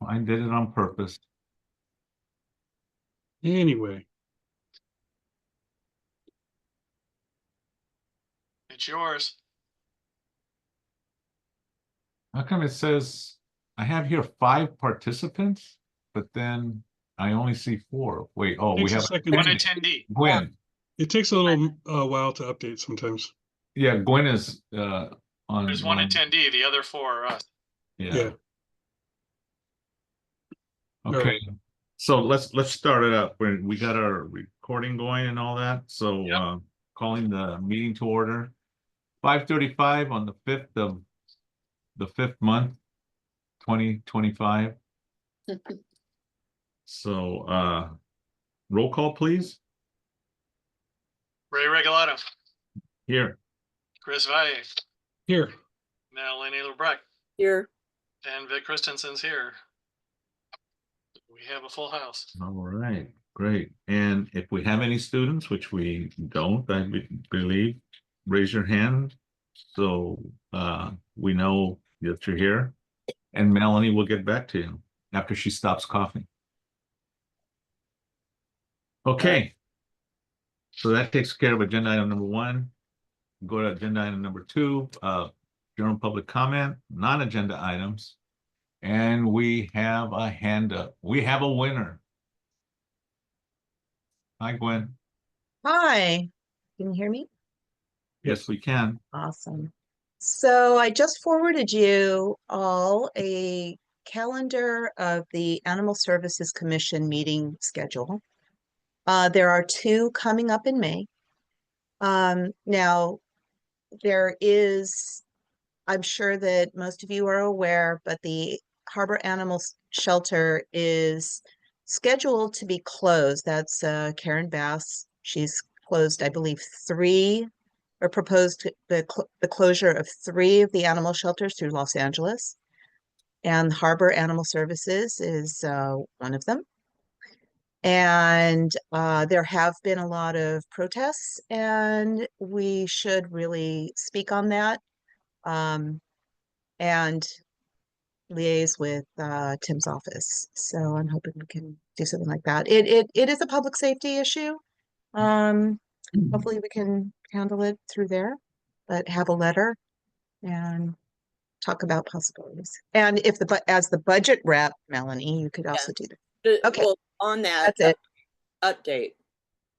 I did it on purpose. Anyway, It's yours. How come it says I have here 5 participants, but then I only see 4? Wait, oh, we takes a have second. One attendee. Gwen. It takes a little while to update sometimes. Yeah, Gwen is on. There's one attendee. The other 4 are us. Yeah. Okay. Right. So let's start it up. We got our recording going and all that. So Yep. calling the meeting to order. 5:35 on the 5th of the 5th month, 2025. So roll call, please. Ray Regalado, Here. Chris Valle, Here. Melanie Lebrecht, Here. and Vic Christensen's here. We have a full house. All right, great. And if we have any students, which we don't, I believe, raise your hand. So we know that you're here. And Melanie will get back to you after she stops coughing. Okay. So that takes care of agenda item number 1. Go to agenda item number 2, general public comment, non-agenda items. And we have a hand up. We have a winner. Hi, Gwen. Hi, can you hear me? Yes, we can. Awesome. So I just forwarded you all a calendar of the Animal Services Commission meeting schedule. There are 2 coming up in May. Now, there is, I'm sure that most of you are aware, but the Harbor Animal Shelter is scheduled to be closed. That's Karen Bass. She's closed, I believe, 3 or proposed the closure of 3 of the animal shelters through Los Angeles. And Harbor Animal Services is one of them. And there have been a lot of protests, and we should really speak on that and liaise with Tim's office. So I'm hoping we can do something like that. It is a public safety issue. Hopefully we can handle it through there, but have a letter and talk about possibilities. And if as the budget rep, Melanie, you could also do that. Okay. Well, on that That's it. update,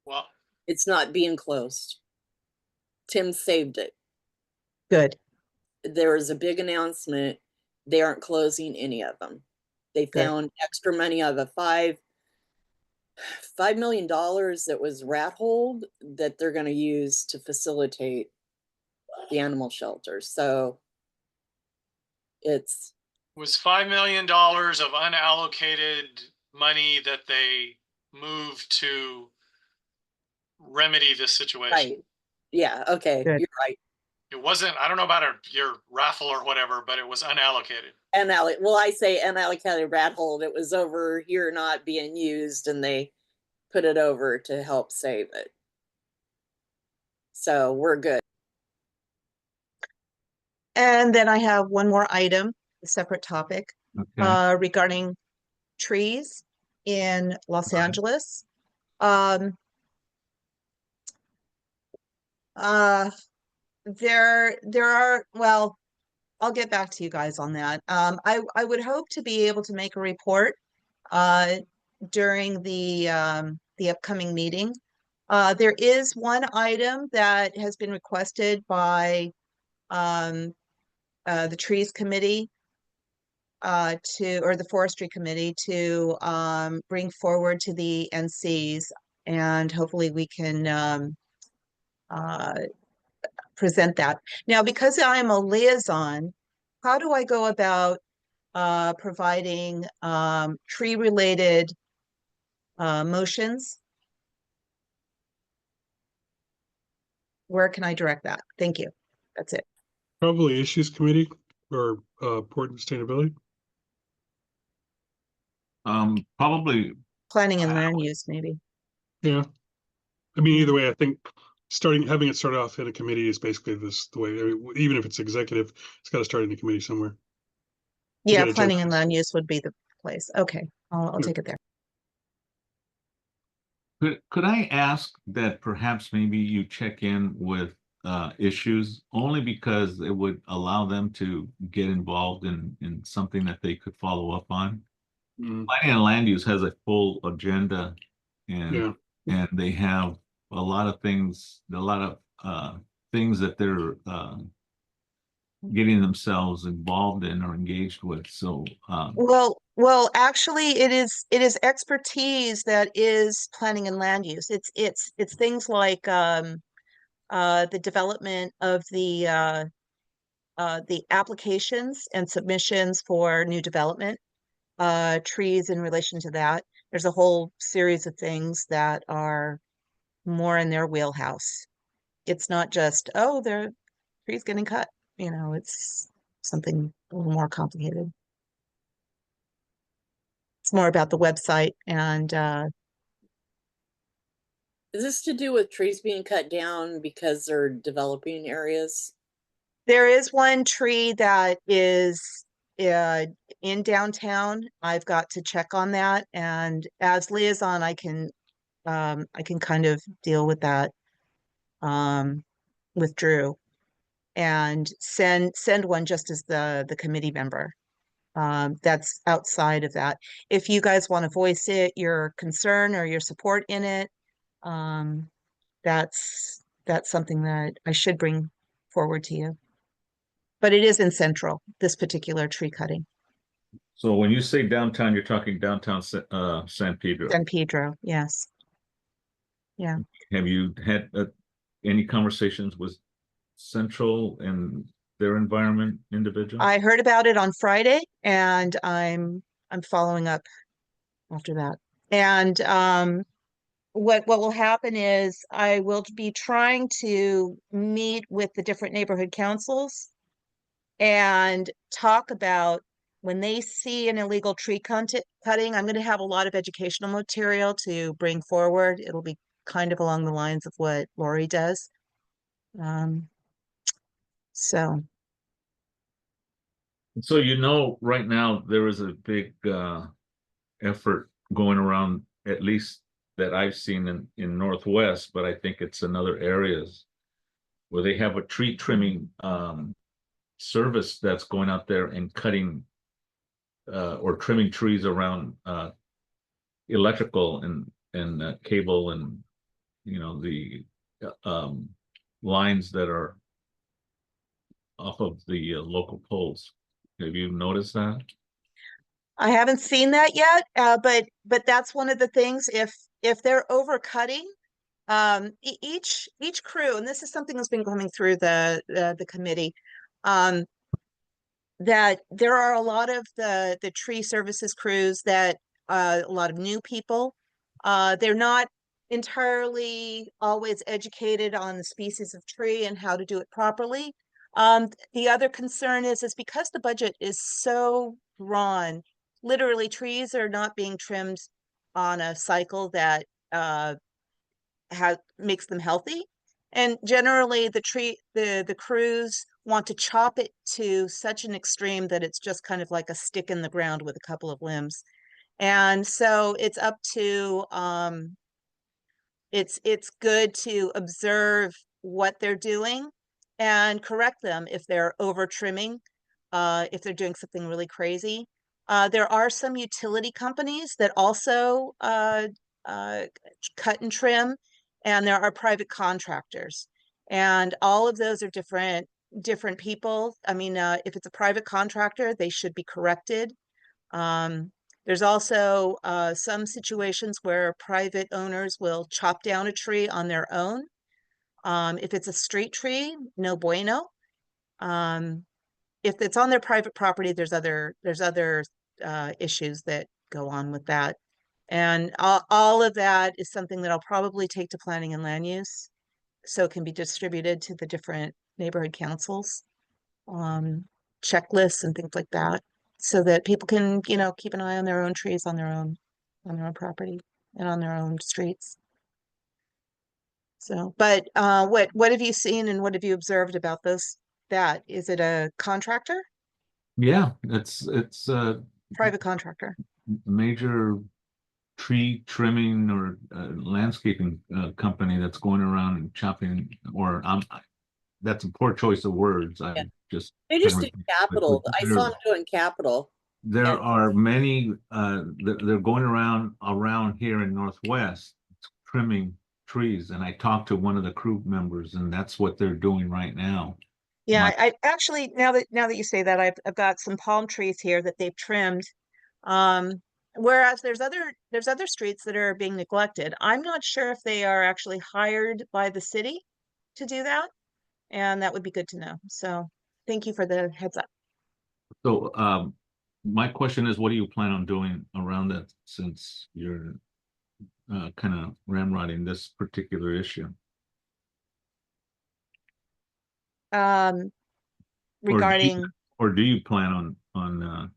Well, it's not being closed. Tim saved it. Good. There was a big announcement. They aren't closing any of them. They Good. found extra money out of $5 million that was rat hold that they're going to use to facilitate the animal shelters. So it's was $5 million of unallocated money that they moved to remedy this situation. right. Yeah. Okay. Good. You're right. It wasn't, I don't know about your raffle or whatever, but it was unallocated. Well, I say unallocated rat hold. It was over here not being used, and they put it over to help save it. So we're good. And then I have one more item, a separate topic, Okay. regarding trees in Los Right. Angeles. There are, well, I'll get back to you guys on that. I would hope to be able to make a report during the upcoming meeting. There is one item that has been requested by the Trees Committee or the Forestry Committee to bring forward to the NCs, and hopefully we can present that. Now, because I am a liaison, how do I go about providing tree-related motions? Where can I direct that? Thank you. That's it. Probably Issues Committee or Port and Sustainability. Probably. Planning and land use, maybe. Yeah. I mean, either way, I think having it start off in a committee is basically the way. I mean, even if it's executive, it's got to start in a committee somewhere. Yeah, get a planning general- and land use would be the place. Okay, I'll Yeah. take it there. Could I ask that perhaps maybe you check in with issues only because it would allow them to get involved in something that they could follow up on? Mm, Planning and land use has a full agenda yeah. and they have a lot of things, things that they're getting themselves involved in or engaged with. So Well, actually, it is expertise that is planning and land use. It's things like the development of the applications and submissions for new development, trees in relation to that. There's a whole series of things that are more in their wheelhouse. It's not just, oh, the tree's getting cut. It's something a little more complicated. It's more about the website and Is this to do with trees being cut down because they're developing areas? there is one tree that is uh, in downtown. I've got to check on that, and as liaison, I can kind of deal with that with Drew and send one just as the committee member. That's outside of that. If you guys want to voice your concern or your support in it, um, that's something that I should bring forward to you. But it is in Central, this particular tree cutting. so when you say downtown, you're talking downtown San Pedro. San Pedro, yes. Yeah. Have you had any conversations with Central and their environment individual? I heard about it on Friday and I'm following up after that. And what will happen is I will be trying to meet with the different neighborhood councils and talk about when they see an illegal tree cutting. I'm going to have a lot of educational material to bring forward. It'll be kind of along the lines of what Lori does. So So right now there is a big effort going around, at least that I've seen in Northwest, but I think it's in other areas where they have a tree trimming service that's going out there and cutting or trimming trees around electrical and cable and the lines that are off of the local poles. Have you noticed that? I haven't seen that yet, but that's one of the things. If they're overcutting, each crew, and this is something that's been coming through the committee, that there are a lot of the tree services crews that a lot of new people. They're not entirely always educated on the species of tree and how to do it properly. The other concern is because the budget is so drawn, literally trees are not being trimmed on a cycle that makes them healthy. And generally the crews want to chop it to such an extreme that it's just kind of like a stick in the ground with a couple of limbs. And so it's up to it's good to observe what they're doing and correct them if they're over trimming, if they're doing something really crazy. There are some utility companies that also cut and trim, and there are private contractors, and all of those are different people. I mean, if it's a private contractor, they should be corrected. There's also some situations where private owners will chop down a tree on their own. If it's a street tree, no bueno. If it's on their private property, there's other issues that go on with that. And all of that is something that I'll probably take to planning and land use, so it can be distributed to the different neighborhood councils, checklists and things like that, so that people can, keep an eye on their own trees on their own property and on their own streets. So, but what have you seen and what have you observed about that? Is it a contractor? Yeah, it's Private contractor? major tree trimming or landscaping company that's going around and chopping, or that's a poor choice of words. I Yeah. just They just kinda do repeat, but capital. I saw them doing capital. there and- are many, they're going around here in Northwest trimming trees, and I talked to one of the crew members, and that's what they're doing right now. Yeah, My- I actually, now that you say that, I've got some palm trees here that they've trimmed. Whereas there's other streets that are being neglected. I'm not sure if they are actually hired by the city to do that, and that would be good to know. So thank you for the heads up. So, my question is, what do you plan on doing around that, since you're kind of ramrodding this particular issue? Um, Or do you- regarding, Or do you plan on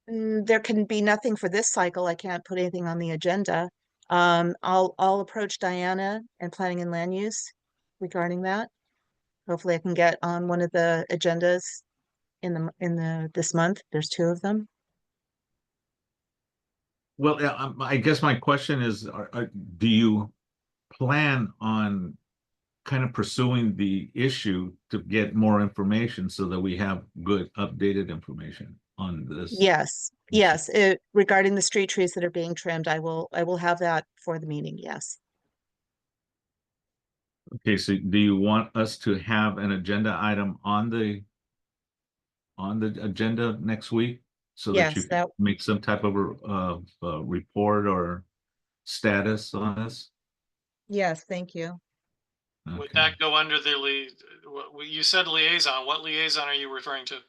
there can be nothing for this cycle. I can't put anything on the agenda. I'll approach Diana and Planning and Land Use regarding that. Hopefully I can get on one of the agendas this month. There's 2 of them. well, yeah, I guess my question is, do you plan on kind of pursuing the issue to get more information so that we have good updated information on this? Yes, yes. Regarding the street trees that are being trimmed, I will have that for the meeting. Yes. Okay, so do you want us to have an agenda item on the agenda next week? So that you Yes, can that make some type of report or status on this? yes, thank you. Would Okay. that go under the you said liaison? What liaison are you referring to?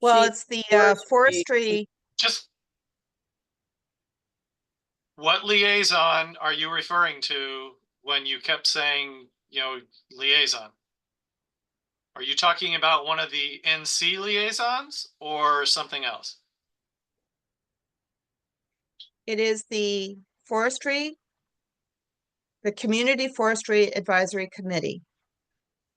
Well, She's it's the forestry. forestry. Just what liaison are you referring to when you kept saying, liaison? Are you talking about one of the NC liaisons or something else? It is the forestry, the Community Forestry Advisory Committee,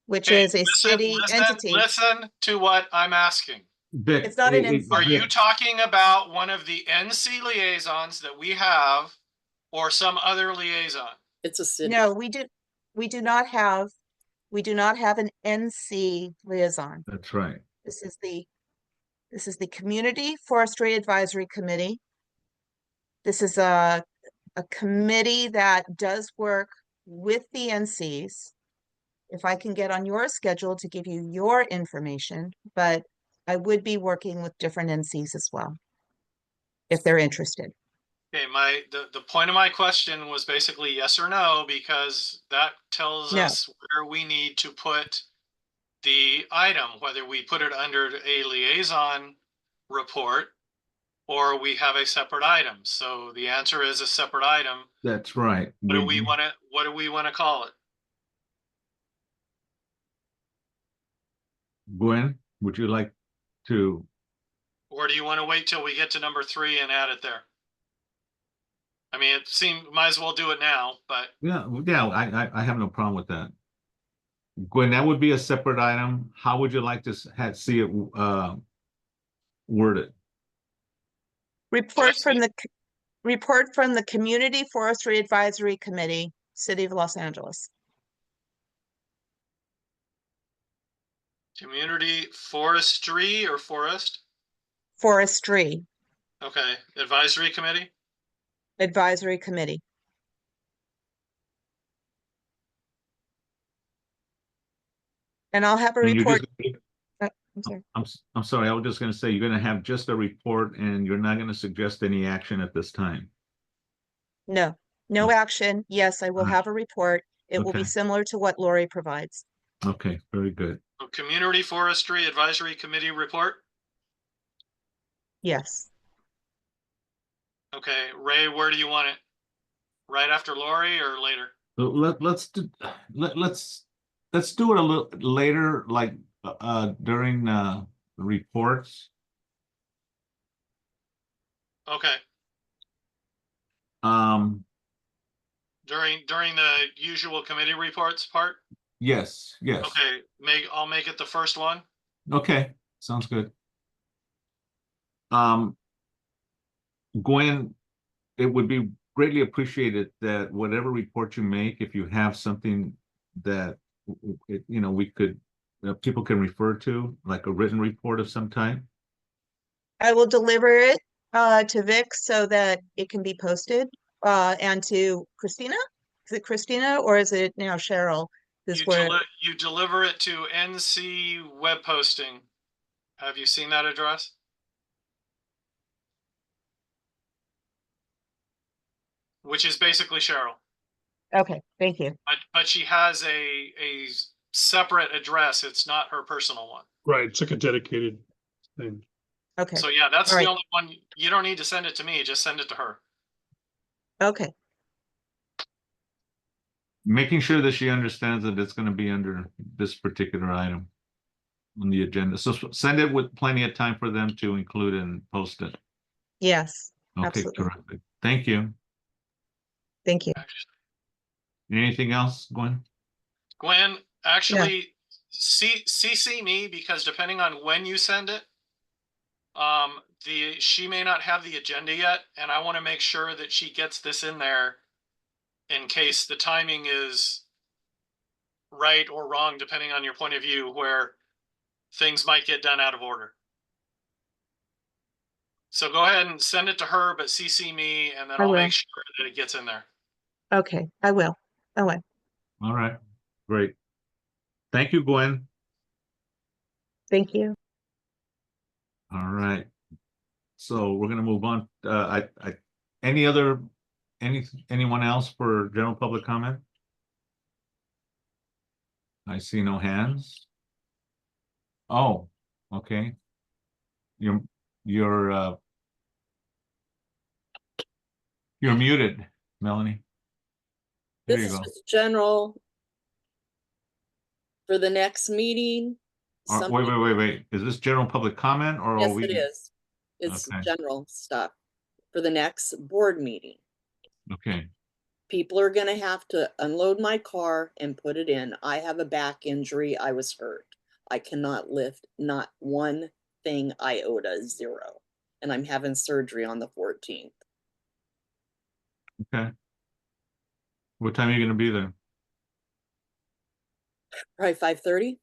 which Okay, is a city entity. listen to what I'm asking. Vic, It's not an hey, NC. Are you Vic, talking about one of the NC liaisons that we have or some other liaison? It's a city. No, we do not have an NC liaison. That's right. This is the Community Forestry Advisory Committee. This is a committee that does work with the NCs. If I can get on your schedule to give you your information, but I would be working with different NCs as well, if they're interested. Okay, the point of my question was basically yes or no, because that tells No. us where we need to put the item, whether we put it under a liaison report or we have a separate item. So the answer is a separate item. That's right. What do we want to call it? Gwen, would you like to? Or do you want to wait till we get to number 3 and add it there? I mean, it seemed might as well do it now, but Yeah, I have no problem with that. Gwen, that would be a separate item. How would you like to see it worded? Report from the Community Forestry Advisory Committee, City of Los Angeles. community forestry or forest? Forestry Okay, advisory committee? Advisory Committee. And I'll have a And you're report. just, I'm sorry. I'm sorry, I was just gonna say, you're gonna have just a report and you're not gonna suggest any action at this time. No, no action. Yes, I will Alright. have a report. It will be Okay. similar to what Lori provides. Okay, very good. So community forestry advisory committee report? Yes. Okay, Ray, where do you want it? Right after Lori or later? So let's do it a little later, like during the reports. Okay, during the usual committee reports part? Yes, yes. Okay, I'll make it the first one. Okay, sounds good. Gwen, it would be greatly appreciated that whatever report you make, if you have something that, we could, people can refer to, like a written report of some type. I will deliver it to Vic so that it can be posted and to Christina. Is it Christina or is it now Cheryl? You deliver it to NC web posting. Have you seen that address? Which is basically Cheryl. Okay, thank you. But she has a separate address. It's not her personal one. Right, it's like a dedicated thing. Okay, So yeah, that's All the right. only one. You don't need to send it to me. Just send it to her. okay, Making sure that she understands that it's going to be under this particular item on the agenda. So send it with plenty of time for them to include and post it. yes, Okay, absolutely. terrific. Thank you. Thank you. Anything else, Gwen? Gwen, actually, CC me because depending on when you send it, she may not have the agenda yet, and I want to make sure that she gets this in there in case the timing is right or wrong, depending on your point of view, where things might get done out of order. So go ahead and send it to her, but CC me, and then I I'll will. make sure that it gets in there. Okay, I will. I will. All right, great. Thank you, Gwen. Thank you. All right. So we're gonna move on. Anyone else for general public comment? I see no hands. Oh, okay. You're you're muted, Melanie. There This you is go. just general for the next meeting. Wait. Is this general public comment or are Yes, we? it is. It's Okay. general stuff for the next board meeting. Okay, People are gonna have to unload my car and put it in. I have a back injury. I was hurt. I cannot lift not one thing iota, zero. And I'm having surgery on the 14th. okay. What time are you gonna be there? Probably 5:30.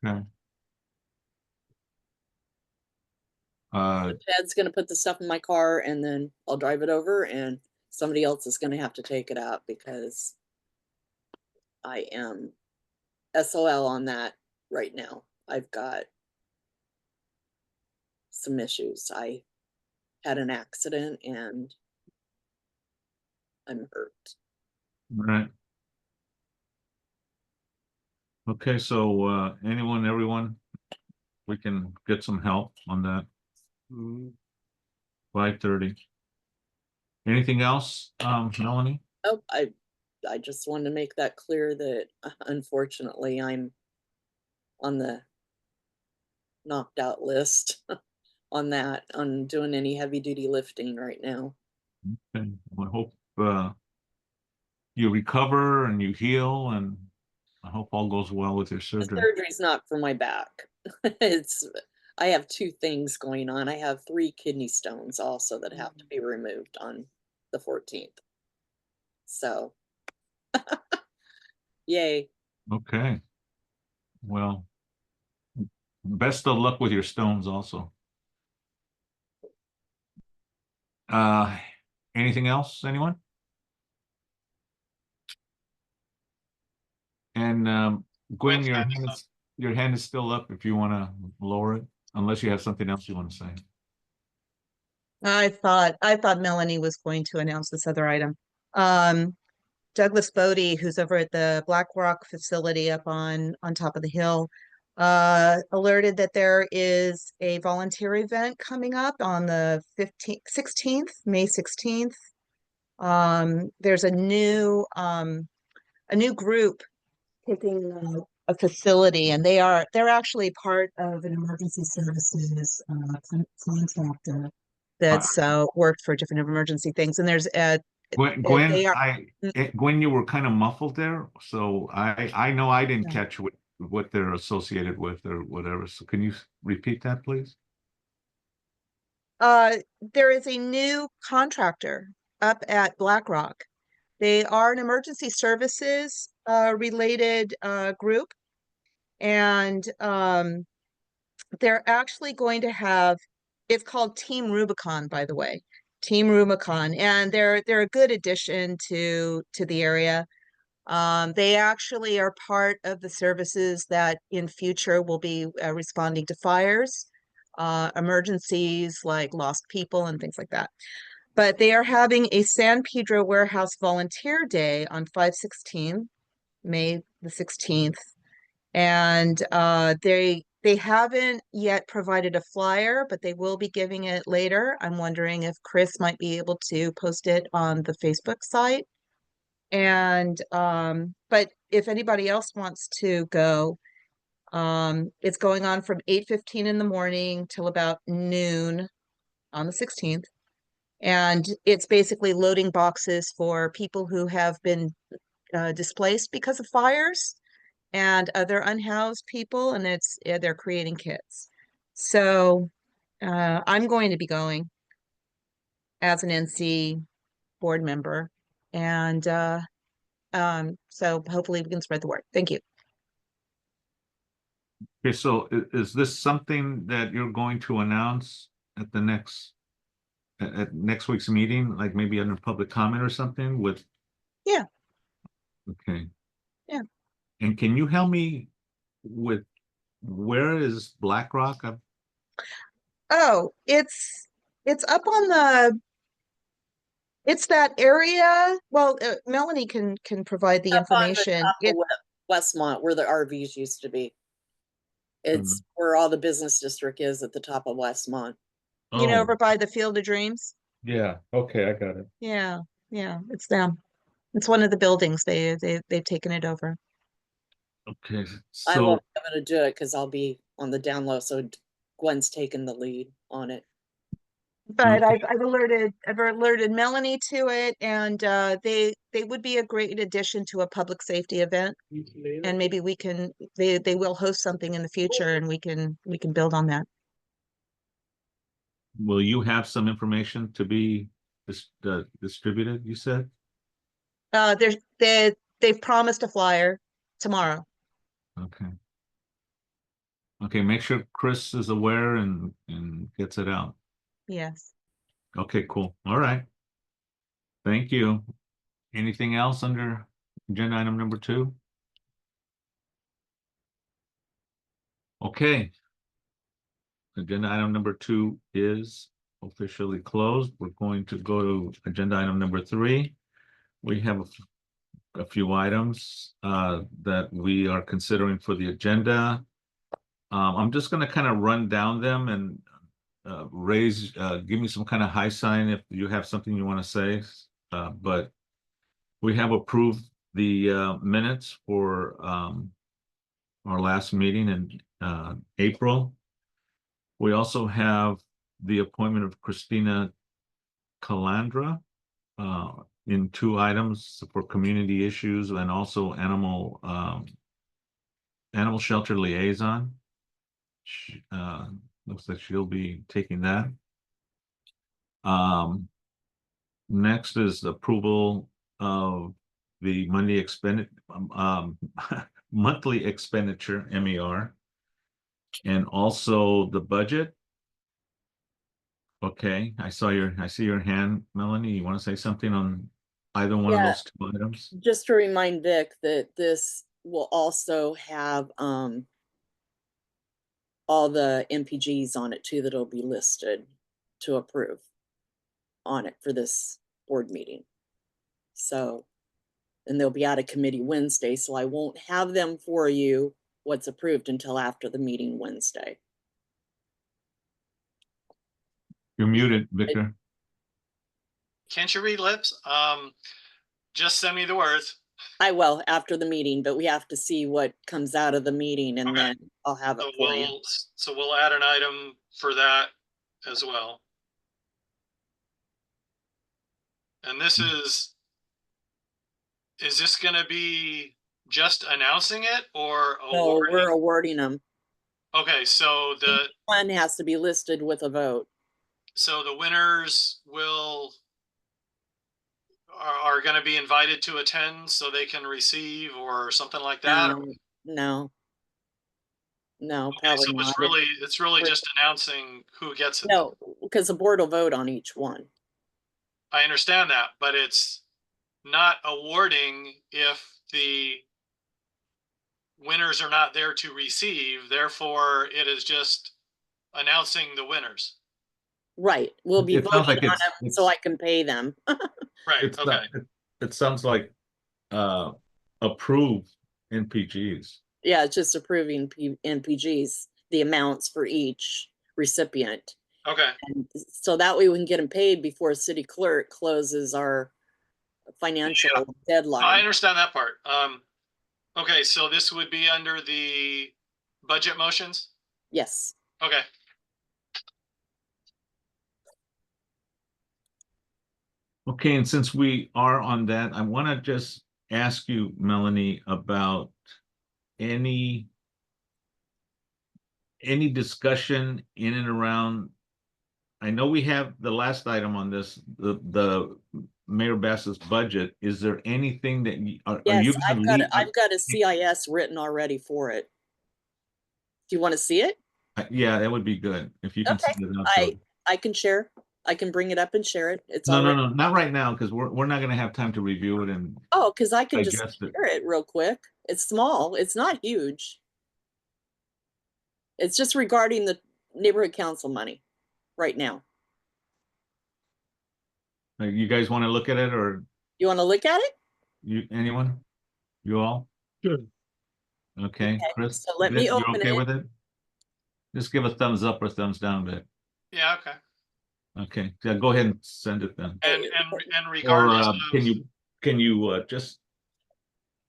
Okay. Ted's gonna put the stuff in my car and then I'll drive it over and somebody else is gonna have to take it out because I am SOL on that right now. I've got some issues. I had an accident and I'm hurt. all right. Okay, so everyone, we can get some help on that. 5:30. Anything else, Melanie? Oh, I just wanted to make that clear that unfortunately I'm on the knocked out list on that, on doing any heavy duty lifting right now. Okay, I hope you recover and you heal, and I hope all goes well with your The surgery. surgery's not for my back. I have two things going on. I have 3 kidney stones also that have to be removed on the 14th. So, yay. Okay. Well, best of luck with your stones also. Anything else, anyone? And Gwen, your hand is still up if you want to lower it, unless you have something else you want to say. I thought Melanie was going to announce this other item. Douglas Bodie, who's over at the Black Rock facility up on top of the hill, alerted that there is a volunteer event coming up on the 16th, May 16th. There's a new group taking a facility, and they're actually part of an emergency services contractor that's worked for different emergency things. And there's Gwen, they are Gwen, you were kind of muffled there, so I know I didn't catch what they're associated with or whatever. So can you repeat that, please? There is a new contractor up at BlackRock. They are an emergency services related group, and they're actually going to have, it's called Team Rubicon, by the way, Team Rubicon, and they're a good addition to the area. They actually are part of the services that in future will be responding to fires, emergencies like lost people and things like that. But they are having a San Pedro Warehouse Volunteer Day on 5/16, May the 16th. And they haven't yet provided a flyer, but they will be giving it later. I'm wondering if Chris might be able to post it on the Facebook site. And but if anybody else wants to go, it's going on from 8:15 in the morning till about noon on the 16th. And it's basically loading boxes for people who have been displaced because of fires and other unhoused people, and they're creating kits. So I'm going to be going as an NC board member, and so hopefully we can spread the word. Thank you. Okay, so is this something that you're going to announce at the at next week's meeting, like maybe under public comment or something with? Yeah. Okay. Yeah. And can you help me with where is BlackRock? Oh, it's up on it's that area. Well, Melanie can provide the Up on the information. top of Westmont, where the RVs used to be. It's where all the business district is, at the top of Westmont. You know, Oh, over by the Field of Dreams. yeah. Okay, I got it. Yeah, it's them. It's one of the buildings. They've taken it over. Okay, I so won't be able to do it because I'll be on the down low, so Gwen's taking the lead on it. But okay. I've alerted Melanie to it, and they would be a great addition to a public safety event. And maybe we can they will host something in the future, and we can build on that. Will you have some information to be distributed, you said? They've promised a flyer tomorrow. Okay. Okay, make sure Chris is aware and gets it out. Yes. Okay, cool. All right. Thank you. Anything else under agenda item number 2? Okay. Agenda item number 2 is officially closed. We're going to go to agenda item number 3. We have a few items that we are considering for the agenda. I'm just going to kind of run down them and give me some kind of high sign if you have something you want to say. But we have approved the minutes for our last meeting in April. We also have the appointment of Christina Calandra in 2 items for community issues and also animal shelter liaison. Looks like she'll be taking that. Next is approval of the monthly expenditure, MER, and also the budget. Okay, I see your hand, Melanie. You want to say something on either one of those 2 items? Just to remind Vic that this will also have all the MPGs on it too, that'll be listed to approve on it for this board meeting. So, and they'll be out of committee Wednesday, so I won't have them for you, what's approved, until after the meeting Wednesday. You're muted, Victor. Can't you read lips? Just send me the words. I will after the meeting, but we have to see what comes out of the meeting, and Okay. then I'll have it for you. So we'll add an item for that as well. And this is this going to be just announcing it or So awarding? we're awarding them. Okay, so the One has to be listed with a vote. winners are going to be invited to attend so they can receive or something like that. No, no, Okay, probably so not. it's really just announcing who gets it. No, because the board will vote on each one. I understand that, but it's not awarding if the winners are not there to receive. Therefore, it is just announcing the winners. Right, we'll be It voting sounds like on them so I can pay them. Right. it's Okay. not, it sounds like approved NPGs. Yeah, it's just approving NPGs, the amounts for each recipient. Okay. And so that way we can get them paid before city clerk closes our financial I deadline. understand that part. Okay, so this would be under the budget motions? Yes. Okay. Okay, and since we are on that, I want to just ask you, Melanie, about any discussion in and around. I know we have the last item on this, the Mayor Bass's budget. Is there anything that are Yes, you gonna leave? I've got a CIS written already for it. Do you want to see it? Yeah, that would be good if you can Okay, send it out. to- I can share. I can bring it up and share it. It's No, already. no, not right now, because we're not gonna have time to review it and Oh, because I can just digest it. share it real quick. It's small. It's not huge. It's just regarding the neighborhood council money right now. You guys want to look at it, or You want to look at it? anyone? You all? Good. Okay, Okay, Chris, so let me you open okay it. with it? Just give a thumbs up or thumbs down, but Yeah, okay. okay, yeah, go ahead and send it then. And Or regardless can you just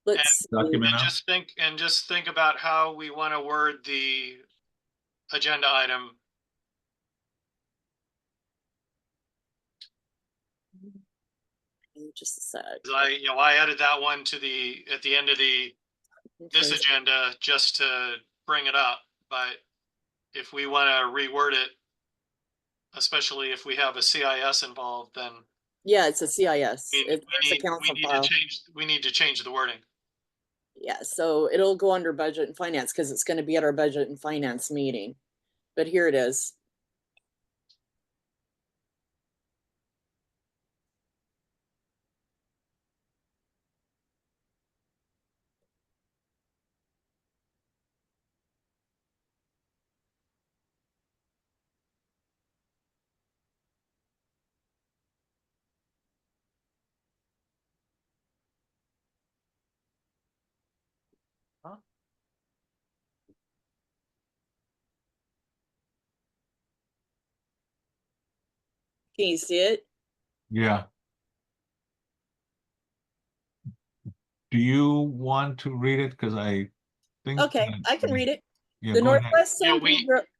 Let's document out? just think about how we want to word the agenda item. just a sec. I added that one to at the end of this Okay. agenda just to bring it up. But if we want to reword it, especially if we have a CIS involved, then Yeah, it's a CIS. we It's a council file. we need to change the wording. Yeah, so it'll go under budget and finance because it's going to be at our budget and finance meeting. But here it is. Can you see it? Yeah. Do you want to read it? Because I think. Okay, I can read it. Yeah, The go ahead. Northwest Yeah,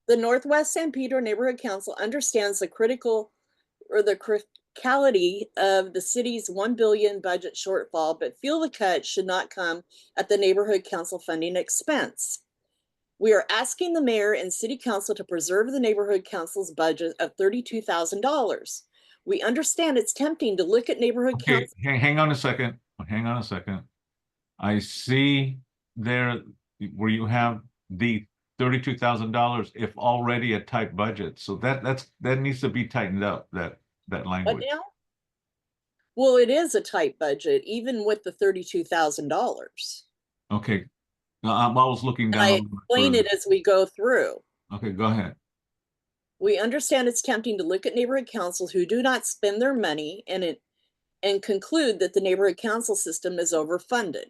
the Northwest San Pedro Neighborhood Council understands the criticality of the city's 1 billion budget shortfall, but feel the cut should not come at the neighborhood council funding expense. We are asking the mayor and city council to preserve the neighborhood council's budget of $32,000. We understand it's tempting to look at neighborhood Okay, council. hang on a second. Hang on a second. I see there where you have the $32,000 if already a tight budget. So that needs to be tightened up, that What language. now? Well, it is a tight budget, even with the $32,000. Okay. I was looking And down. I a little bit explain further. it as we go through. Okay, go ahead. We understand it's tempting to look at neighborhood councils who do not spend their money and conclude that the neighborhood council system is overfunded.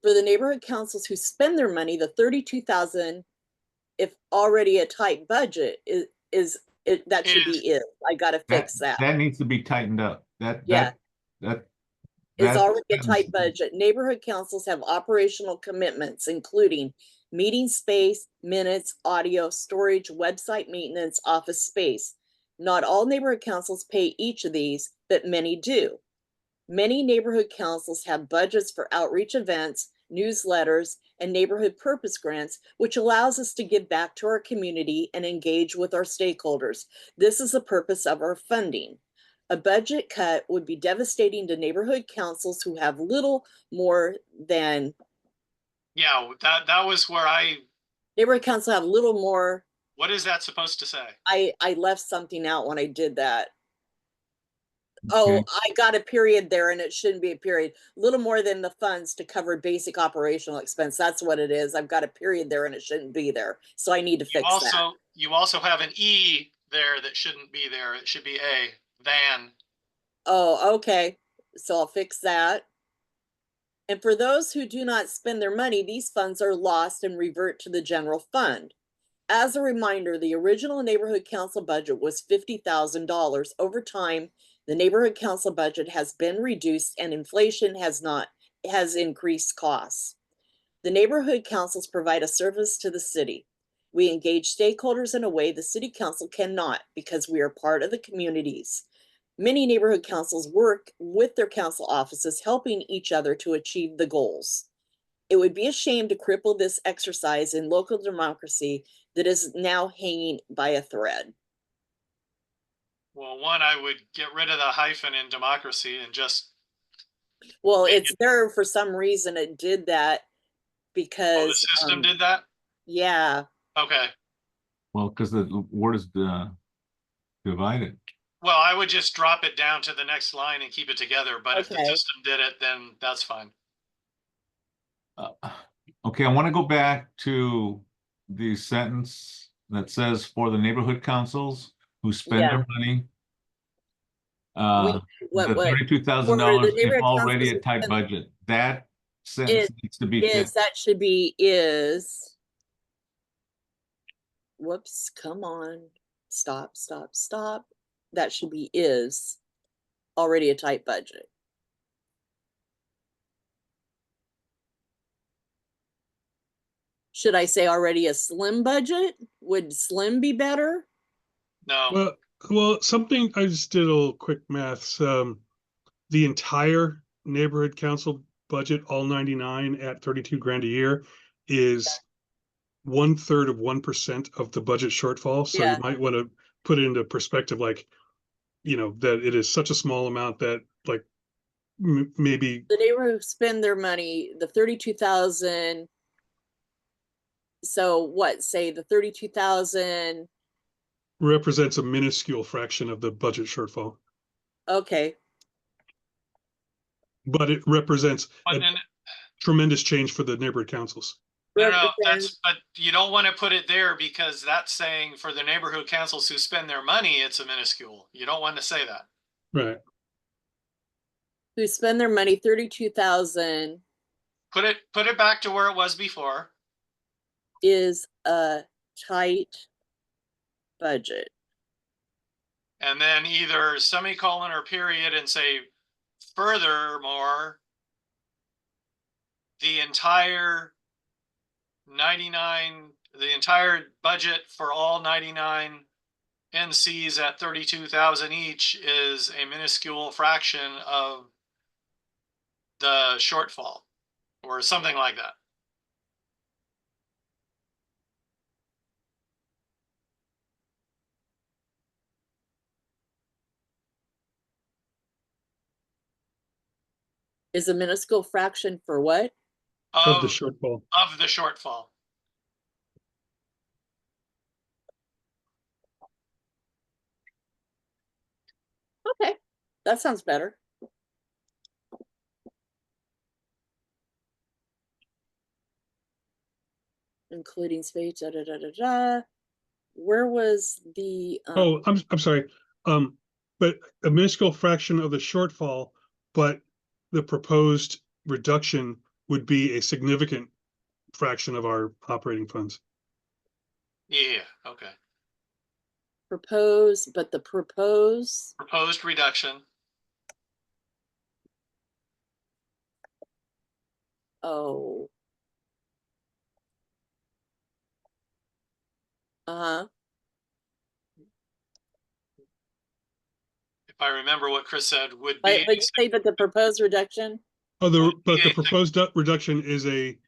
For the neighborhood councils who spend their money, the $32,000, if already a tight budget, that should be it. I got to fix that. That needs to be tightened up. Yeah. That It's already a tight budget. Neighborhood councils have operational commitments, including meeting space, minutes, audio, storage, website maintenance, office space. Not all neighborhood councils pay each of these, but many do. Many neighborhood councils have budgets for outreach events, newsletters, and neighborhood purpose grants, which allows us to give back to our community and engage with our stakeholders. This is the purpose of our funding. A budget cut would be devastating to neighborhood councils who have little more than Yeah, that was where neighborhood council have little more. what is that supposed to say? I left something out when I did that. Oh, Okay. I got a period there and it shouldn't be a period. Little more than the funds to cover basic operational expense. That's what it is. I've got a period there and it shouldn't be there. So I need to fix that. You also have an E there that shouldn't be there. It should be a than. Oh, okay. So I'll fix that. And for those who do not spend their money, these funds are lost and revert to the general fund. As a reminder, the original neighborhood council budget was $50,000. Over time, the neighborhood council budget has been reduced and inflation has increased costs. The neighborhood councils provide a service to the city. We engage stakeholders in a way the city council cannot because we are part of the communities. Many neighborhood councils work with their council offices, helping each other to achieve the goals. It would be a shame to cripple this exercise in local democracy that is now hanging by a thread. Well, one, I would get rid of the hyphen in democracy and just. Well, make it's there for some reason. It did that Oh, because the system did that? yeah. Okay. Well, because the word is divided. Well, I would just drop it down to the next line and keep it together, but if the Okay. system did it, then that's fine. Okay, I want to go back to the sentence that says for the neighborhood councils who spend Yeah. their money. What The $32,000 for the if neighborhood already a councils tight and- budget. That sentence needs to be is fixed. that should be is. Whoops, come on. Stop. That should be is already a tight budget. Should I say already a slim budget? Would slim be better? No, Well, something I just did a little quick maths. The entire neighborhood council budget, all 99 at 32 grand a year, is 1/3 of 1% of the budget shortfall. So Yeah. you might want to put it into perspective, like, that it is such a small amount that, like, maybe The neighborhood spend their money, the 32,000. So what, say the 32,000, represents a minuscule fraction of the budget shortfall, okay, but it represents but a then, tremendous change for the neighborhood councils. no, represents- but you don't want to put it there because that's saying for the neighborhood councils who spend their money, it's a minuscule. You don't want to say that. Right. who spend their money, 32,000 Put it back to where it was before. is a tight budget. And then either semicolon or period and say furthermore, the entire budget for all 99 NCs at 32,000 each is a minuscule fraction of the shortfall or something like that. Is a minuscule fraction for what? Of the shortfall. Of the shortfall. Okay, that sounds better. Including space, da, da, da, da, da. Where was the, Oh, I'm sorry. But a minuscule fraction of the shortfall, but the proposed reduction would be a significant fraction of our operating funds. Yeah, okay. but the proposed, Proposed reduction. oh. Uh-huh, I remember what Chris said, would But be, say, but the proposed reduction, Oh, but the Yeah. proposed reduction is a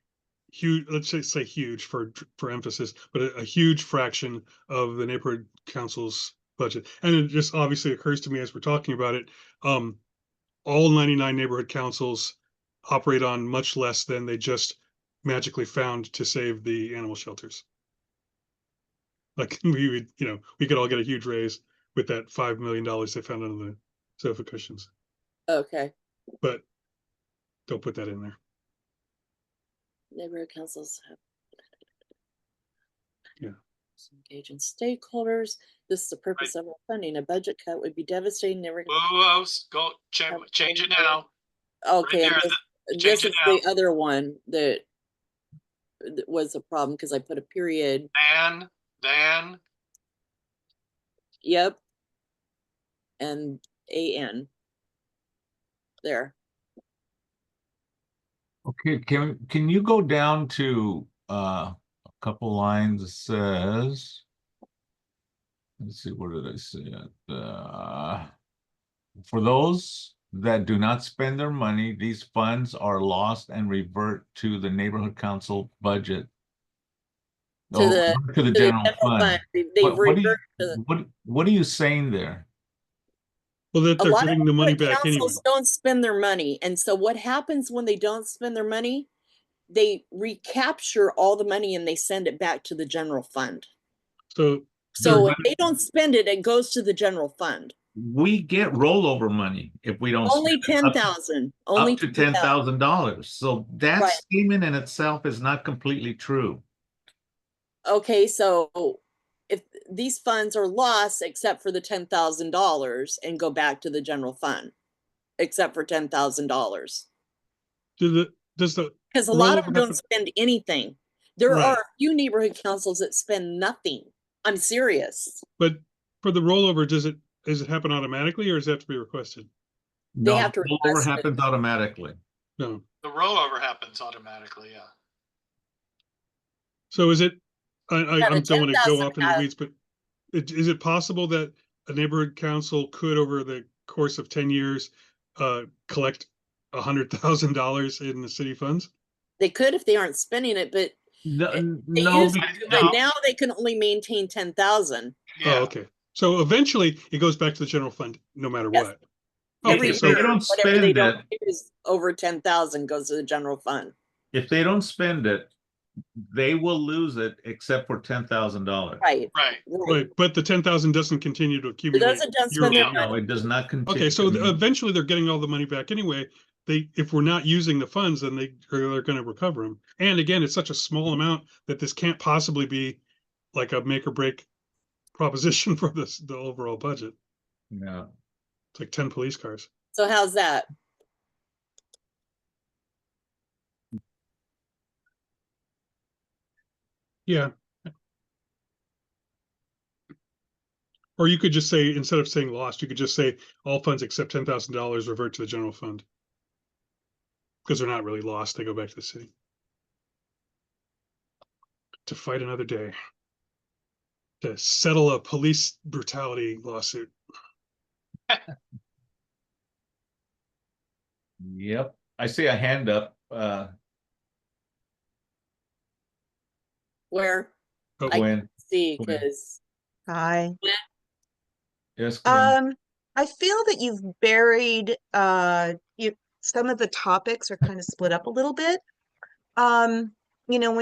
huge, let's say huge for emphasis, but a huge fraction of the neighborhood council's budget. And it just obviously occurs to me as we're talking about it, all 99 neighborhood councils operate on much less than they just magically found to save the animal shelters. Like we would, we could all get a huge raise with that $5 million they found under the sofa cushions, okay, but don't put that in there. neighborhood councils have. Yeah. Engage in stakeholders. This is the purpose of our funding. A budget cut would be devastating. whoa, go, change it now. Okay, Right there, this change is it the other one that was a problem because I put a period. Then, Yep. And AN. There. Okay, can you go down to a couple lines that says, let's see, where did I say it? For those that do not spend their money, these funds are lost and revert to the neighborhood council budget. To the To the general fund. They revert What are you saying there? Well, that a they're lot getting of the money neighborhood back anyway. councils don't spend their money. And so what happens when they don't spend their money? They recapture all the money and they send it back to the general fund. So So they're- if they don't spend it, it goes to the general fund. We get rollover money if we don't Only spend it, 10,000. Only up to $10,000. So that Right. statement in itself is not completely true. Okay, so if these funds are lost except for the $10,000 and go back to the general fund, except for $10,000. does the Because a lot of rollover them don't happen- spend anything. There Right. are a few neighborhood councils that spend nothing. I'm serious. But for the rollover, does it happen automatically or does it have to be requested? They No, have to rollover request it. happens automatically. No. the rollover happens automatically, yeah. So is it? I Yeah, the don't want to go 10,000 off in the weeds, but is it possible that a neighborhood council could, over the course of 10 years, collect $100,000 in the city funds? They could if they aren't spending it, but they No, used to, No. but now they can only maintain 10,000. Yeah, Oh, okay. So eventually it goes back to the general fund, no matter Yes. what. Every Okay, if they year, don't whatever they spend don't it, use over 10,000 goes to the general fund. if they don't spend it, they will lose it except for $10,000. Right. right. Right, but the 10,000 doesn't continue to It accumulate. doesn't year spend over their year. No, it does not continue. Okay, so eventually they're getting all the money back anyway. If we're not using the funds, then they're going to recover them. And again, it's such a small amount that this can't possibly be like a make or break proposition for the overall budget. Yeah. It's like 10 police cars. So how's that? Yeah. Or you could just say, instead of saying lost, you could just say all funds except $10,000 revert to the general fund. Because they're not really lost, they go back to the city. To fight another day. To settle a police brutality lawsuit. Yep. I see a hand up. Where Oh, When, see, Gwen. because Hi. yes, Gwen. I feel that you've buried some of the topics are kind of split up a little bit. When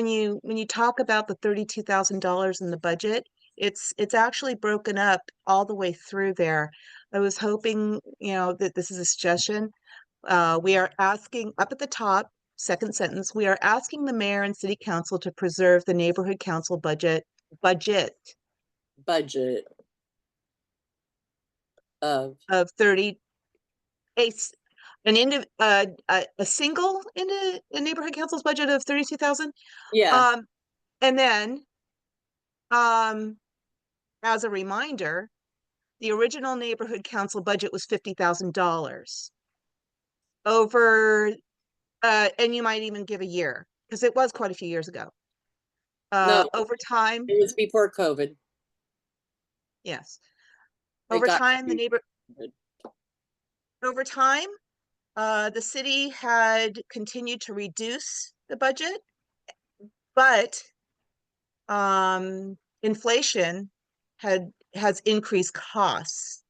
you talk about the $32,000 in the budget, it's actually broken up all the way through there. I was hoping, that this is a suggestion. We are asking up at the top, second sentence, we are asking the mayor and city council to preserve the neighborhood council budget budget of of 30 a single in a neighborhood council's budget of 32,000. yeah. And then as a reminder, the original neighborhood council budget was $50,000 over and you might even give a year because it was quite a few years ago. No. Over time, It was before COVID. yes. It Over got time, the reduced. over time, the city had continued to reduce the budget, but inflation has increased costs.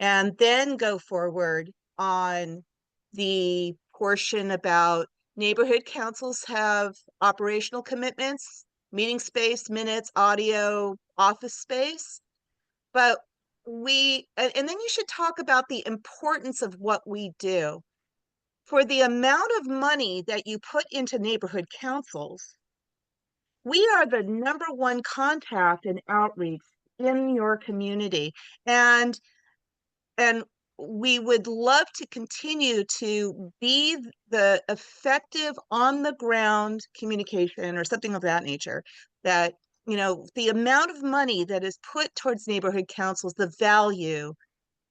And then go forward on the portion about neighborhood councils have operational commitments, meeting space, minutes, audio, office space. But and then you should talk about the importance of what we do. For the amount of money that you put into neighborhood councils, we are the #1 contact and outreach in your community. And we would love to continue to be the effective on the ground communication or something of that nature, that, you know, the amount of money that is put towards neighborhood councils, the value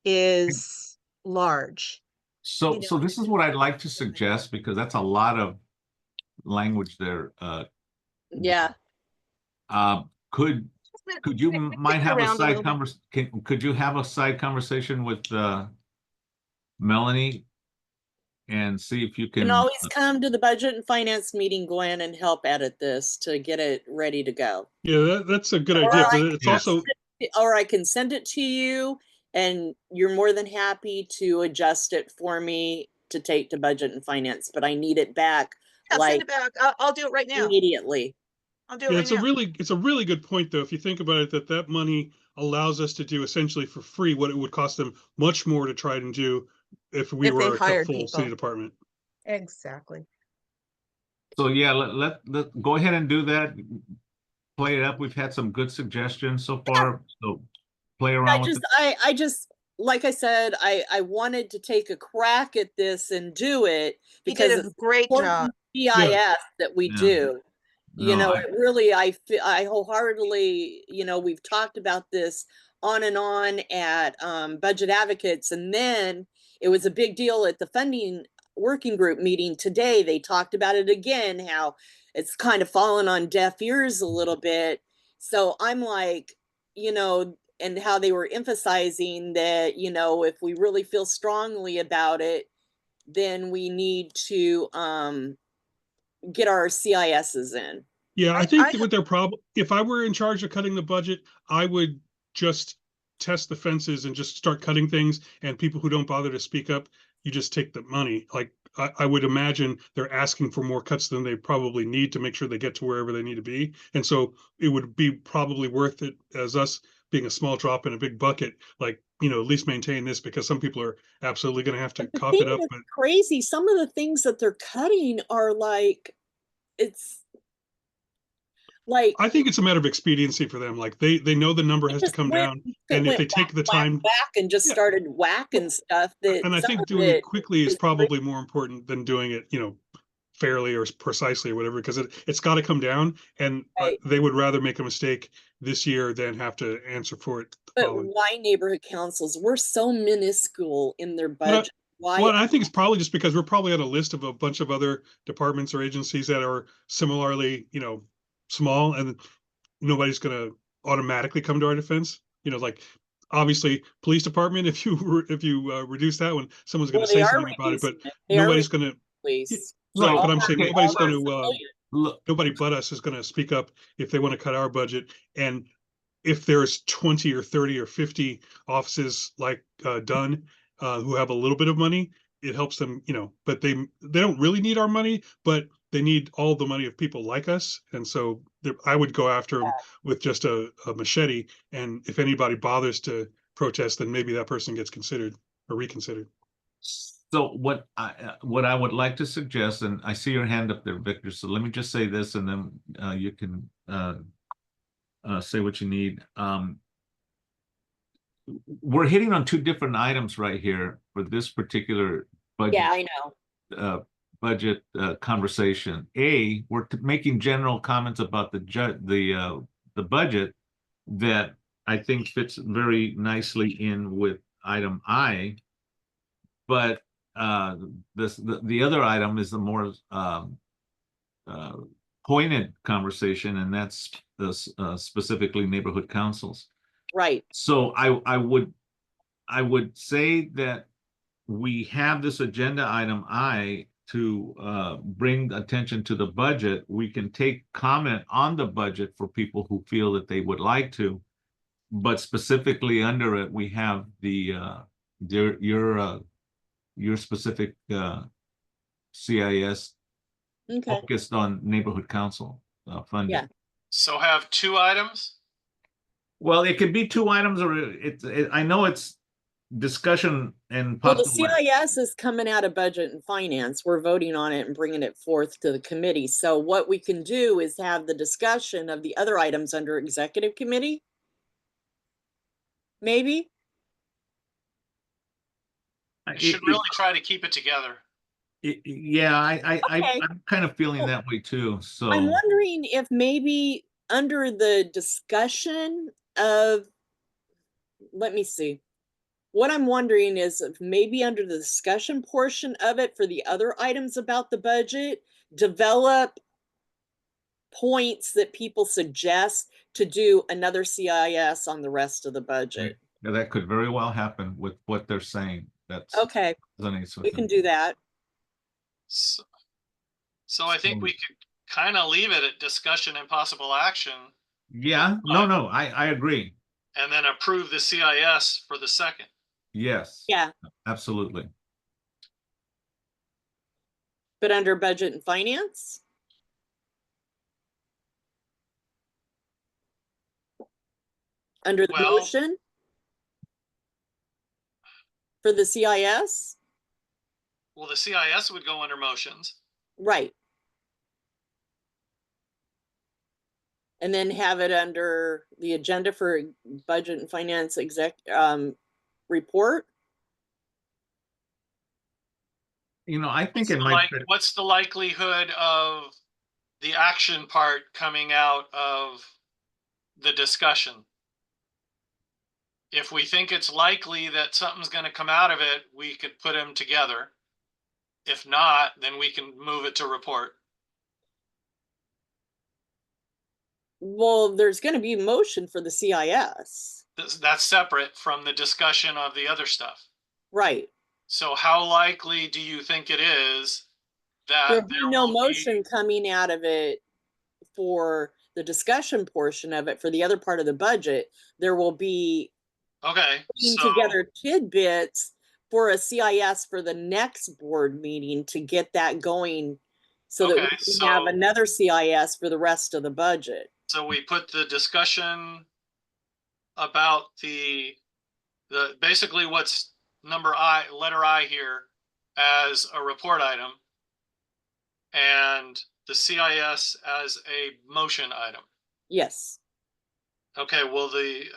is large. So, so this is what I'd like to suggest, because that's a lot of language there. Yeah. Could you might have a Around a side little bit. conversation? Could you have a side conversation with Melanie and see if you You can can? always come to the budget and finance meeting, Gwen, and help edit this to get it ready to go. Yeah, that's a good Or idea, I but it's Yes. also, Or I can send it to you and you're more than happy to adjust it for me to take to budget and finance, but I need it back Yeah, send like it back. I'll do it right now. immediately. I'll do it yeah, right now. it's a really good point, though, if you think about it, that money allows us to do essentially for free what it would cost them much more to try and do if we If they were a hired full city people. department. Exactly. So yeah, let go ahead and do that. Play it up. We've had some good suggestions so far. So play around with it. I just, like I said, I wanted to take a crack at this and do it You because did a it's great job. important BIS that we Yeah. do. You No, know, it really, I wholeheartedly, you know, we've talked about this on and on at Budget Advocates, and then it was a big deal at the funding working group meeting today. They talked about it again, how it's kind of fallen on deaf ears a little bit. So I'm like, you know, and how they were emphasizing that, you know, if we really feel strongly about it, then we need to get our CISs in. Yeah, I I think that with their problem, if I were in charge of cutting the budget, I would just test the fences and just start cutting things. And people who don't bother to speak up, you just take the money. Like I would imagine they're asking for more cuts than they probably need to make sure they get to wherever they need to be. And so it would be probably worth it as us being a small drop in a big bucket, like, you know, at least maintain this, because some people are absolutely going to have to But the cough thing it up. that's But crazy, some of the things that they're cutting are like, it's like I think it's a matter of expediency for them. Like they know the number has to just come went, down, it and if went they take the whack, time, whack, and just Yeah. started whacking stuff that and I some think of doing it it quickly is is probably more important than doing it, you know, fairly or precisely or whatever, because it's got to come down, and right. they would rather make a mistake this year than have to answer for it the But following. why neighborhood councils? We're so minuscule in their But budget. Why? Well, I think it's probably just because we're probably on a list of a bunch of other departments or agencies that are similarly, you know, small, and nobody's going to automatically come to our defense. You know, like obviously police department, if you reduce that one, someone's going Well, to they say are something about it, but reducing it. They are nobody's going to. police. Right, So, but I'm saying okay, nobody's so- going to. Look, Nobody but us is going to speak up if they want to cut our budget. And if there's 20 or 30 or 50 offices like Dunn who have a little bit of money, it helps them, you know, but they don't really need our money, but they need all the money of people like us. And so I would go after them with just a machete. And if anybody bothers to protest, then maybe that person gets considered or reconsidered. so what I would like to suggest, and I see your hand up there, Victor. So let me just say this, and then you can say what you need. We're hitting on two different items right here for this particular budget. Yeah, I know. Budget conversation. We're making general comments about the budget that I think fits very nicely in with item I. But the other item is the more pointed conversation, and that's specifically neighborhood councils. Right. So I would say that we have this agenda item I to bring attention to the budget, we can take comment on the budget for people who feel that they would like to. But specifically under it, we have the your specific CIS Okay, focused on neighborhood council funding. Yeah. So have two items? Well, it could be two items, or I know it's discussion and well, the possible. CIS is coming out of budget and finance. We're voting on it and bringing it forth to the committee. So what we can do is have the discussion of the other items under executive committee. Maybe, You should really try to keep it together. Yeah, Okay. I'm kind of feeling that way too. So I'm wondering if maybe under the discussion of, let me see. What I'm wondering is if maybe under the discussion portion of it for the other items about the budget, develop points that people suggest to do another CIS on the rest of the budget. yeah, that could very well happen with what they're saying. That's Okay, resonates with we can them. do that. So, I think we could kind of leave it at discussion and possible action Yeah, no, I agree. and then approve the CIS for the second. Yes, Yeah, absolutely. but under budget and finance? Under the Well- motion? For the CIS? Well, the CIS would go under motions. Right. And then have it under the agenda for budget and finance report? You know, I think What's it the might. what's the likelihood of the action part coming out of the discussion? If we think it's likely that something's going to come out of it, we could put them together. If not, then we can move it to report. Well, there's gonna be motion for the CIS, That's separate from the discussion of the other stuff. right? So how likely do you think it is that There'll be no will be- motion coming out of it for the discussion portion of it for the other part of the budget. There will be Okay, putting so together tidbits for a CIS for the next board meeting to get that going so that we Okay, can have so- another CIS for the rest of the budget. so we put the discussion about the basically what's letter I here as a report item, and the CIS as a motion item. Yes, Okay, well,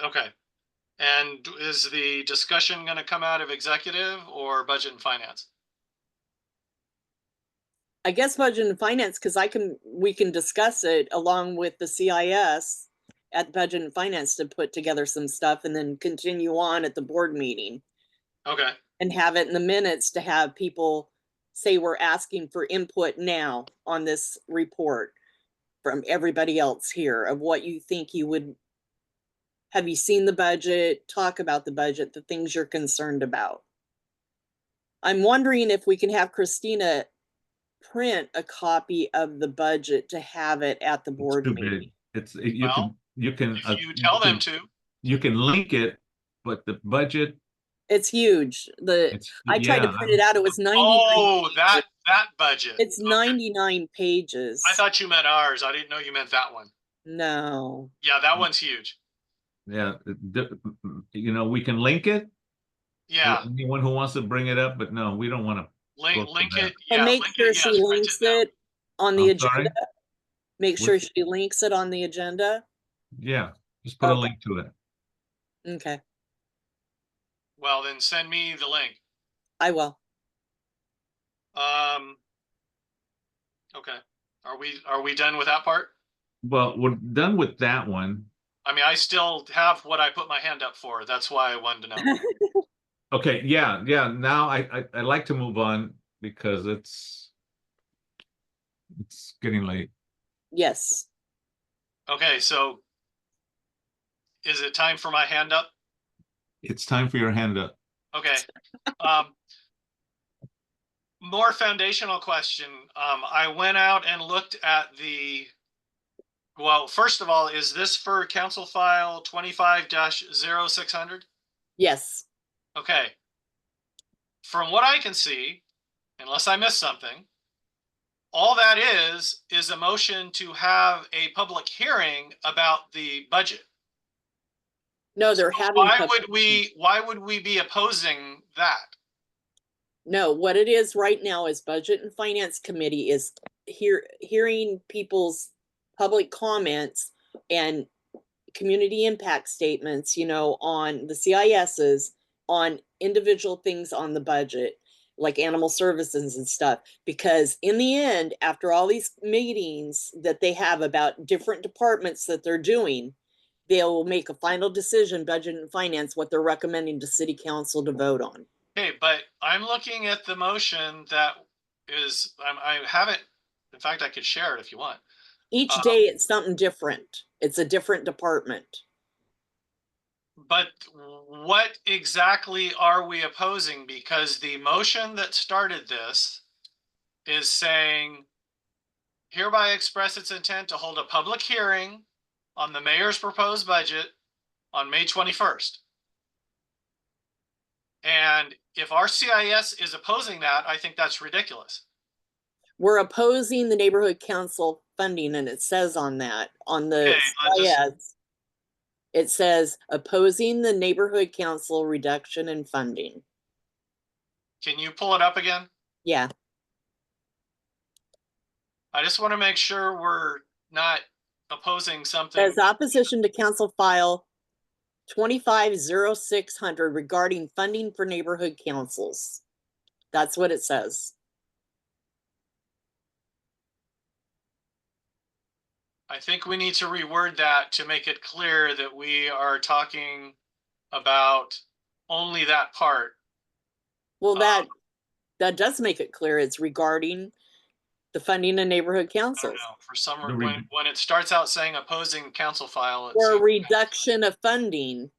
okay. And is the discussion going to come out of executive or budget and finance? I guess budget and finance, because we can discuss it along with the CIS at budget and finance to put together some stuff and then continue on at the board meeting Okay, and have it in the minutes to have people say we're asking for input now on this report from everybody else here of what you think you would, have you seen the budget, talk about the budget, the things you're concerned about. I'm wondering if we can have Christina print a copy of the budget to have it at the It's board too meeting. big. Well, You can if you tell them to. you can link it, but the budget. It's huge. I tried to print it out. It was 99. Oh, pages. that budget. It's Okay. 99 pages. I thought you meant ours. I didn't know you meant that one. No. Yeah, that one's huge. Yeah, you know, we can link it. Yeah, Anyone who wants to bring it up, but no, we don't want to. link that. it. So Yeah, make link sure it, she yes, print links down. it on the I'm sorry? agenda. Make sure Which- she links it on the agenda. Yeah, just put a Okay. link to it. Okay, Well, then send me the link. I will. Okay. Are we done with that part? Well, we're done with that one. I mean, I still have what I put my hand up for. That's why I wanted to know. Okay, yeah. Now I like to move on because it's getting late. Yes. Okay, so is it time for my hand up? It's time for your hand up. Okay. Um, more foundational question. I went out and looked at well, first of all, is this for council file 25-0600? Yes, Okay. From what I can see, unless I missed something, all that is a motion to have a public hearing about the budget. no, they're having. Why would we be opposing that? No, what it is right now is Budget and Finance Committee is hearing people's public comments and community impact statements, you know, on the CISs, on individual things on the budget, like animal services and stuff. Because in the end, after all these meetings that they have about different departments that they're doing, they'll make a final decision, Budget and Finance, what they're recommending to City Council to vote on. Okay, but I'm looking at the motion that is, I haven't, in fact, I could share it if you want. Each day it's something different. It's a different department. But what exactly are we opposing? Because the motion that started this is saying, hereby express its intent to hold a public hearing on the mayor's proposed budget on May 21st. And if our CIS is opposing that, I think that's ridiculous. We're opposing the neighborhood council funding, and it says on that, on the CIS, it says opposing the neighborhood council reduction in funding. Can you pull it up again? Yeah. I just want to make sure we're not opposing something. As opposition to council file 25-0600 regarding funding for neighborhood councils. That's what it says. I think we need to reword that to make it clear that we are talking about only that part. Well, that does make it clear. It's regarding the funding of neighborhood councils. For some reason, when it starts out saying opposing council file, or a reduction of funding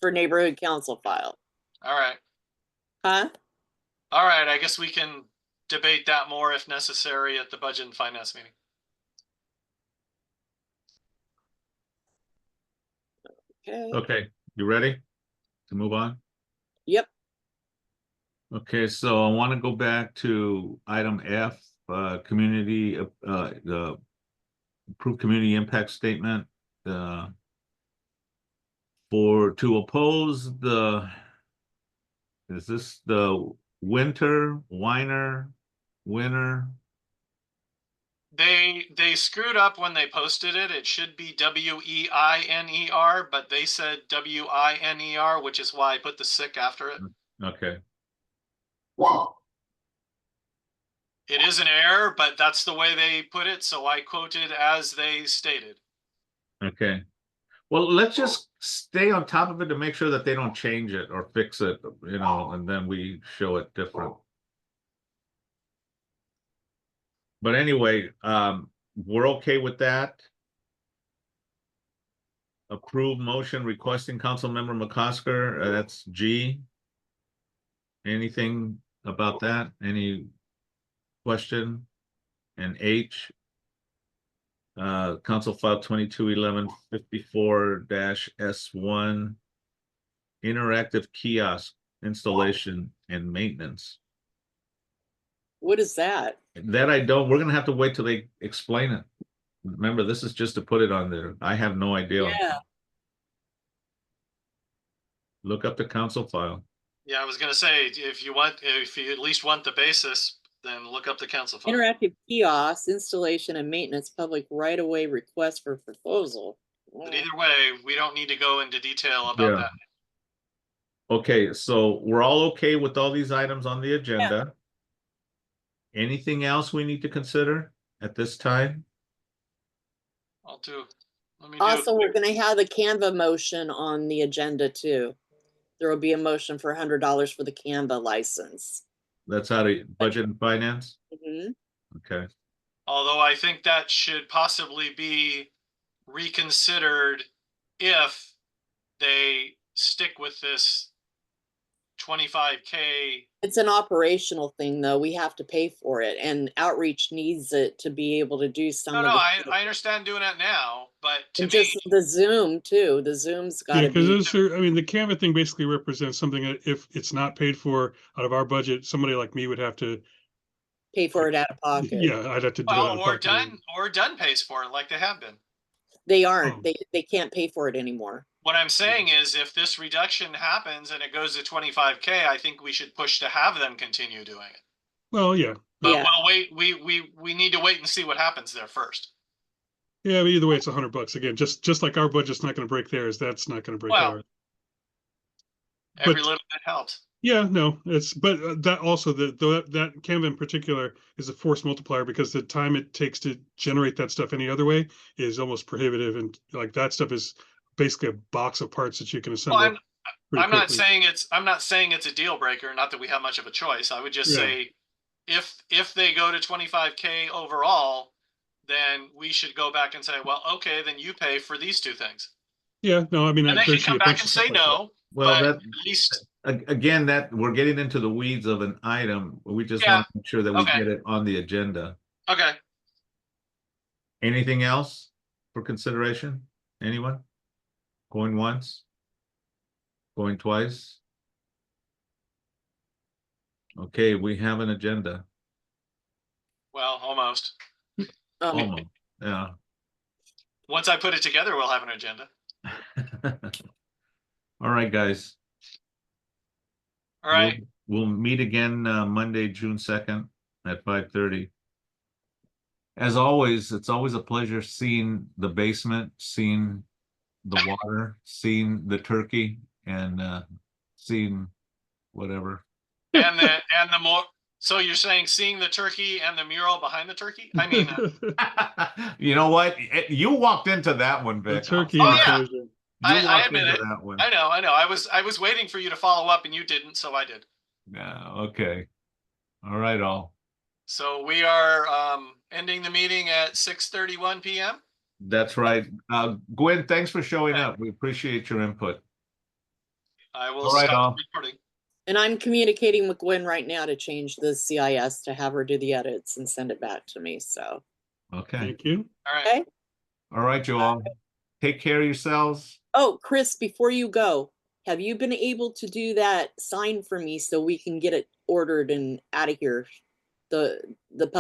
for neighborhood council file. All right. Huh? All right. I guess we can debate that more if necessary at the Budget and Finance meeting. Okay. Okay, you ready to move on? Yep. Okay, so I want to go back to item F, community, the approved community impact statement. To oppose is this the winter? They screwed up when they posted it. It should be WEINER, but they said WINER, which is why I put the sick after it. Okay. It is an error, but that's the way they put it, so I quoted as they stated. Okay. Well, let's just stay on top of it to make sure that they don't change it or fix it, you know, and then we show it different. But anyway, we're okay with that. Approve motion requesting Councilmember McCosker, that's G. Anything about that? Any question? And H, Council File 22-11-54-S1, interactive kiosk installation and maintenance. What is that? That we're gonna have to wait till they explain it. Remember, this is just to put it on there. I have no idea. Yeah. Look up the council file. Yeah, I was gonna say, if you at least want the basis, then look up the council file. Interactive kiosk installation and maintenance public right-of-way request for proposal. But either way, we don't need to go into detail about that. Okay, so we're all okay with all these items on the agenda. Anything else we need to consider at this time? Let me Also, we're going to have a Canva motion on the agenda too. There will be a motion for $100 for the Canva license. That's out of Budget and Finance? Mm-hmm. Okay. Although I think that should possibly be reconsidered if they stick with this 25K. It's an operational thing, though. We have to pay for it, and outreach needs it to be able to do some No, of no, the. I understand doing it now, but to And me, just the Zoom too. The Zoom's got Yeah, to because be those are, I mean, the Canva thing basically represents something that if it's not paid for out of our budget, somebody like me would have to, pay for it out of pocket. yeah, I'd have to do it out well, of pocket. or done pays for it like they have been. They aren't. Oh. They can't pay for it anymore. What I'm saying is if this reduction happens and it goes to 25K, I think we should push to have them continue doing it. Well, yeah, But Yeah. we'll wait, we need to wait and see what happens there first. yeah, but either way, it's $100 again, just like our budget's not gonna break theirs, that's not gonna break Well, ours. Every But- little bit helps. Yeah, no, it's, but that also, that Canva in particular is a force multiplier because the time it takes to generate that stuff any other way is almost prohibitive, and like that stuff is basically a box of parts that you can assemble. Well, pretty I'm not quickly. saying I'm not saying it's a deal breaker, not that we have much of a choice. I would just Yeah. say if they go to 25K overall, then we should go back and say, well, okay, then you pay for these two things. Yeah, no, I mean, And they there can should come be a back bunch and of stuff say like that. no, Well, but that, at least, again, that we're getting into the weeds of an item. We just Yeah. want to make sure that we Okay. get it on the agenda. okay. Anything else for consideration? Anyone? Going once? Going twice? Okay, we have an agenda. Well, almost. Almost, yeah. Once I put it together, we'll have an agenda. All right, guys. All right. We'll meet again Monday, June 2nd at 5:30. As always, it's always a pleasure seeing the basement, seeing the water, seeing the turkey, and seeing whatever. And the more, so you're saying seeing the turkey and the mural behind the turkey? I mean, You know what? You walked into that one, The Vic. turkey Oh, yeah. enclosure. You I walked admit into it. that one. I know. I was waiting for you to follow up and you didn't, so I did. Yeah, okay. All right, all. So we are ending the meeting at 6:31 p.m. That's right. Gwen, thanks for showing Okay. up. We appreciate your input. I will All right, stop all. the recording. And I'm communicating with Gwen right now to change the CIS to have her do the edits and send it back to me. So, Okay. Thank you. All right. okay. All right, you all. Take care of yourselves. Oh, Chris, before you go, have you been able to do that sign for me so we can get it ordered and out of here? The public